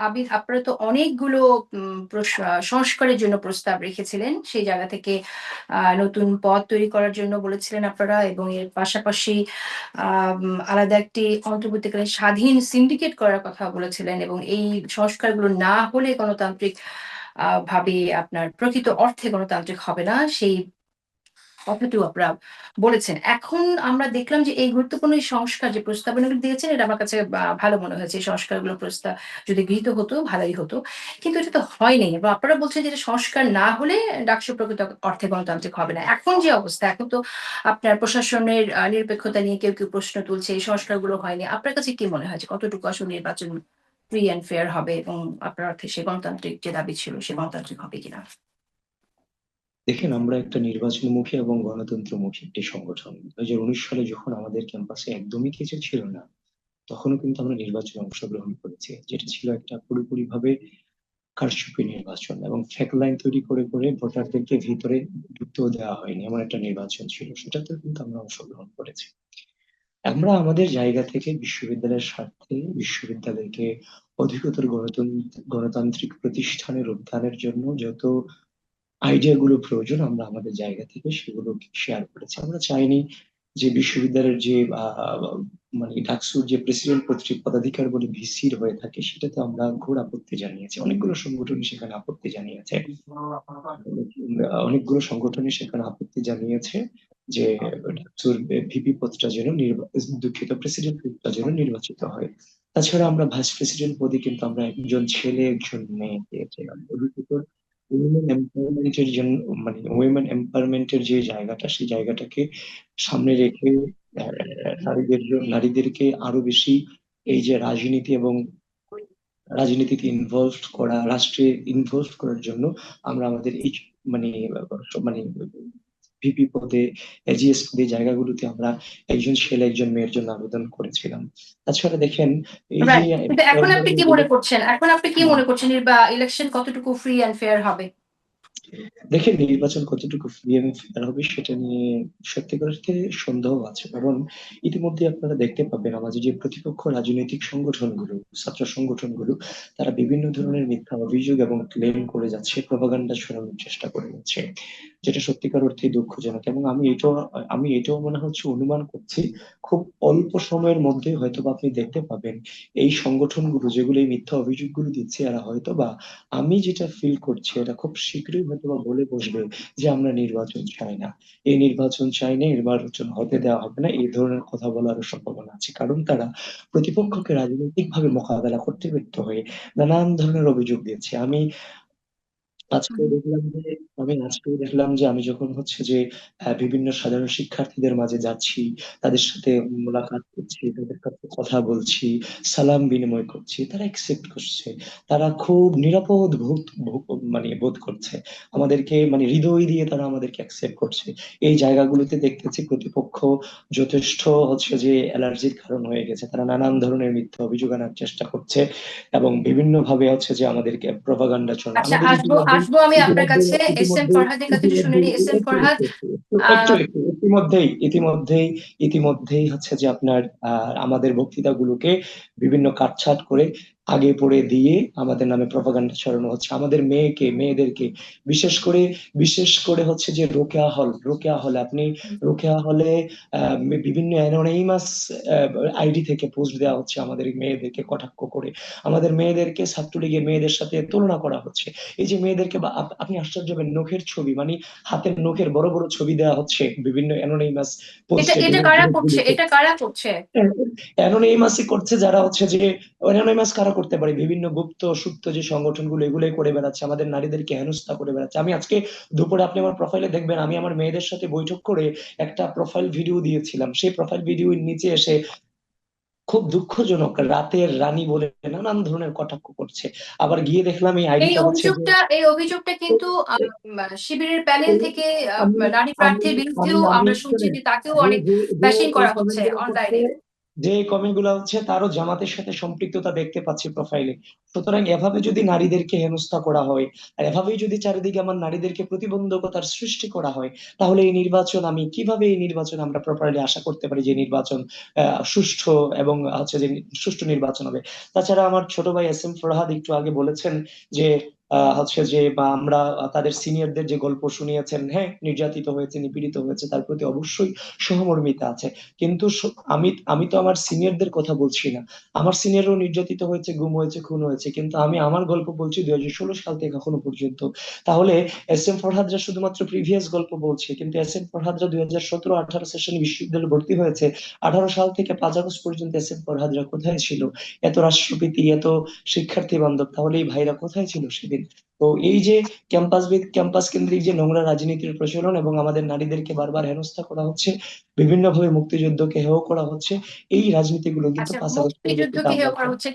আবিদ, আপনারা তো অনেকগুলো সংস্কারের জন্য প্রস্তাব রেখেছিলেন। সেই জায়গা থেকে নতুন পদ তৈরি করার জন্য বলেছিলেন আপনারা, এবং এর পাশাপাশি আলাদা একটি অন্তর্বর্তীকালীন স্বাধীন সিন্ডিকেট করার কথা বলেছিলেন, এবং এই সংস্কারগুলো না হলে গণতান্ত্রিক ভাবে আপনার প্রকৃত অর্থে গণতান্ত্রিক হবে না, সেই কথাটিও আপনারা বলেছেন। এখন আমরা দেখলাম যে এই গুরুত্বপূর্ণ এই সংস্কার যে প্রস্তাবনাগুলো দিয়েছেন, এটা আমার কাছে ভালো মনে হয়েছে। এই সংস্কারগুলো প্রস্তাব যদি গৃহীত হতো ভালোই হতো, কিন্তু এটা তো হয়নি, এবং আপনারা বলছেন যে এটা সংস্কার না হলে ডাকসু প্রকৃত অর্থে গণতান্ত্রিক হবে না। এখন যে অবস্থা, এখন তো আপনার প্রশাসনের নিরপেক্ষতা নিয়ে কেউ কেউ প্রশ্ন তুলছে, এই সংস্কারগুলো হয়নি। আপনার কাছে কি মনে হয় যে কতটুকু আসলে নির্বাচন ফ্রি অ্যান্ড ফেয়ার হবে, এবং আপনার অর্থে সে গণতান্ত্রিক যে দাবি ছিল সে গণতান্ত্রিক হবে কিনা? দেখেন, আমরা একটা নির্বাচনমুখী এবং গণতন্ত্রমুখী একটি সংগঠন। 2019 সালে যখন আমাদের ক্যাম্পাসে একদমই কিছু ছিল না, তখনও কিন্তু আমরা নির্বাচনে অংশগ্রহণ করেছি, যেটা ছিল একটা পুরোপুরি ভাবে কারচুপি নির্বাচন, এবং ফেক লাইন তৈরি করে করে ভোটারদেরকে ভিতরে ঢুকতেও দেওয়া হয়নি, এমন একটা নির্বাচন ছিল। সেটাতেও কিন্তু আমরা অংশগ্রহণ করেছি। আমরা আমাদের জায়গা থেকে বিশ্ববিদ্যালয়ের স্বার্থে বিশ্ববিদ্যালয়কে অধিকতর গণতান্ত্রিক প্রতিষ্ঠানের উত্থানের জন্য যত আইডিয়া গুলো প্রয়োজন, আমরা আমাদের জায়গা থেকে সেগুলো শেয়ার করেছি। আমরা চাইনি যে বিশ্ববিদ্যালয়ের যে মানে ডাকসুর যে প্রেসিডেন্ট কর্তৃক পদাধিকার বলে ভিসির হয়ে থাকে, সেটাতে আমরা ঘোর আপত্তি জানিয়েছি। অনেকগুলো সংগঠন সেখানে আপত্তি জানিয়েছে। অনেকগুলো সংগঠনই সেখানে আপত্তি জানিয়েছে যে ডাকসুর ভিপি পদটা যেন দুঃখিত, প্রেসিডেন্ট পদটা যেন নির্বাচিত হয়। তাছাড়া আমরা ভাইস প্রেসিডেন্ট পদে কিন্তু আমরা একজন ছেলে একজন মেয়ে পেয়েছিলাম। অধিকতর উইমেন এম্পাওয়ারমেন্টের জন্য, মানে উইমেন এম্পাওয়ারমেন্টের যে জায়গাটা, সেই জায়গাটাকে সামনে রেখে নারীদেরকে আরো বেশি এই যে রাজনীতি এবং রাজনীতিতে ইনভলভ করা, রাষ্ট্রে ইনভলভ করার জন্য আমরা আমাদের এই মানে মানে ভিপি পদে, এজিএস পদে জায়গাগুলোতে আমরা একজন ছেলে একজন মেয়ের জন্য আবেদন করেছিলাম। তাছাড়া দেখেন, এই যে রাইট, কিন্তু এখন আপনি কি মনে করছেন, ইলেকশন কতটুকু ফ্রি অ্যান্ড ফেয়ার হবে? দেখেন, নির্বাচন কতটুকু ফ্রি এন্ড ফেয়ার হবে সেটা নিয়ে সত্যিকার অর্থে সন্দেহ আছে। কারণ ইতিমধ্যে আপনারা দেখতে পাবেন আমাদের যে প্রতিপক্ষ রাজনৈতিক সংগঠনগুলো, ছাত্র সংগঠনগুলো, তারা বিভিন্ন ধরনের মিথ্যা অভিযোগ এবং ক্লেম করে যাচ্ছে, প্রপাগান্ডা ছড়ানোর চেষ্টা করে যাচ্ছে, যেটা সত্যিকার অর্থে দুঃখজনক। এবং আমি এটাও মনে হচ্ছে অনুমান করছি, খুব অল্প সময়ের মধ্যে হয়তোবা আপনি দেখতে পাবেন এই সংগঠনগুলো যেগুলো এই মিথ্যা অভিযোগগুলো দিচ্ছে, এরা হয়তোবা, আমি যেটা ফিল করছি, এটা খুব শীঘ্রই হয়তোবা বলে বসবে যে আমরা নির্বাচন চাই না, এই নির্বাচন চাই না, নির্বাচন হতে দেওয়া হবে না, এই ধরনের কথা বলার সম্ভাবনা আছে। কারণ তারা প্রতিপক্ষকে রাজনৈতিক ভাবে মোকাবেলা করতে ব্যর্থ হয়ে নানান ধরনের অভিযোগ দিচ্ছে। আজকে দেখলাম যে আমি যখন হচ্ছে যে বিভিন্ন সাধারণ শিক্ষার্থীদের মাঝে যাচ্ছি, তাদের সাথে মোলাকাত করছি, তাদের কাছে কথা বলছি, সালাম বিনিময় করছি, তারা একসেপ্ট করছে, তারা খুব নিরাপদ মানে বোধ করছে আমাদেরকে, মানে হৃদয় দিয়ে তারা আমাদেরকে অ্যাকসেপ্ট করছে। এই জায়গাগুলোতে দেখতেছি প্রতিপক্ষ যথেষ্ট হচ্ছে যে অ্যালার্জির কারণ হয়ে গেছে, তারা নানান ধরনের মিথ্যা অভিযোগ আনার চেষ্টা করছে এবং বিভিন্ন ভাবে হচ্ছে যে আমাদেরকে প্রপাগান্ডা চলে আচ্ছা, আমাদের আসবো ইতিমধ্যে আসবো আমি আপনার ইতিমধ্যে কাছে। এস এম ইতিমধ্যে ফরহাদের কাছে একটু শুনে ইতিমধ্যে নিই। এস এম একটু ফরহাদ, একটু একটু একটু আহ, একটু ইতিমধ্যেই ইতিমধ্যেই ইতিমধ্যেই হচ্ছে যে আপনার আমাদের বক্তৃতাগুলোকে বিভিন্ন কাটছাঁট করে আগে পড়ে দিয়ে আমাদের নামে প্রপাগান্ডা ছড়ানো হচ্ছে। আমাদের মেয়েদেরকে বিশেষ করে হচ্ছে যে রোকেয়া হলে আপনি রোকেয়া হলে বিভিন্ন অ্যানোনিমাস আইডি থেকে পোস্ট দেওয়া হচ্ছে আমাদের মেয়েদেরকে কটাক্ষ করে, আমাদের মেয়েদেরকে ছাত্রলীগের মেয়েদের সাথে তুলনা করা হচ্ছে। এই যে মেয়েদেরকে আপনি আশ্চর্য হবেন, নখের ছবি, মানে হাতের নখের বড় বড় ছবি দেওয়া হচ্ছে বিভিন্ন অ্যানোনিমাস এটা পোস্টে, এটা বিভিন্ন কারা করছে? গ্রুপগুলোতে। এটা কারা করছে? অ্যানোনিমাসই করছে যারা হচ্ছে যে, অ্যানোনিমাস কারা করতে পারে, বিভিন্ন গুপ্ত সুপ্ত যে সংগঠনগুলো, এগুলোই করে বেড়াচ্ছে, আমাদের নারীদেরকে হেনস্থা করে বেড়াচ্ছে। আমি আজকে দুপুরে, আপনি আমার প্রোফাইলে দেখবেন, আমি আমার মেয়েদের সাথে বৈঠক করে একটা প্রোফাইল ভিডিও দিয়েছিলাম, সেই প্রোফাইল ভিডিওর নিচে এসে খুব দুঃখজনক রাতের রানী বলে নানান ধরনের কটাক্ষ করছে। আবার গিয়ে দেখলাম এই এই আইডিটা হচ্ছে যে, অভিযোগটা এই অভিযোগটা কিন্তু শিবিরের প্যানেল থেকে আমি নারী আমি প্রার্থীর আমি বিরুদ্ধেও আমি আমরা শুনছি শোনেন, যে তাকেও যে অনেক যে যে ব্যাশিং এই করা হচ্ছে কমেন্টগুলো করছে, অনলাইনে। যে কমেন্ট গুলা হচ্ছে তারও জামাতের সাথে সম্পৃক্ততা দেখতে পাচ্ছি প্রোফাইলে। সুতরাং এভাবে যদি নারীদেরকে হেনস্থা করা হয়, আর এভাবেই যদি চারিদিকে আমার নারীদেরকে প্রতিবন্ধকতার সৃষ্টি করা হয়, তাহলে এই নির্বাচন আমরা প্রপারলি আশা করতে পারি যে নির্বাচন সুষ্ঠু এবং হচ্ছে যে সুষ্ঠু নির্বাচন হবে। তাছাড়া আমার ছোট ভাই এস এম ফরহাদ একটু আগে বলেছেন যে হচ্ছে যে বা আমরা তাদের সিনিয়রদের যে গল্প শুনিয়েছেন, হ্যাঁ নির্যাতিত হয়েছে, নিপীড়িত হয়েছে, তার প্রতি অবশ্যই সহমর্মিতা আছে। কিন্তু আমি আমি তো আমার সিনিয়রদের কথা বলছি না। আমার সিনিয়রও নির্যাতিত হয়েছে, গুম হয়েছে, খুন হয়েছে, কিন্তু আমি আমার গল্প বলছি 2016 সাল থেকে এখনো পর্যন্ত। তাহলে এস এম ফরহাদরা শুধুমাত্র প্রিভিয়াস গল্প বলছে, কিন্তু এস এম ফরহাদরা 2017-18 সেশনে বিশ্ববিদ্যালয়ে ভর্তি হয়েছে। 18 সাল থেকে 5 আগস্ট পর্যন্ত এস এম ফরহাদরা কোথায় ছিল? এত রাষ্ট্রপতি, এত শিক্ষার্থী বান্ধব, তাহলে এই ভাইরা কোথায় ছিল সেদিন? তো এই যে ক্যাম্পাস কেন্দ্রিক যে নোংরা রাজনীতির প্রচলন এবং আমাদের নারীদেরকে বারবার হেনস্থা করা হচ্ছে, বিভিন্নভাবে মুক্তিযুদ্ধকে হেয় করা হচ্ছে, এই রাজনীতিগুলো কিন্তু আচ্ছা, 5 আগস্ট পরবর্তীতে মুক্তিযুদ্ধকে আমরা হেয় করা হচ্ছে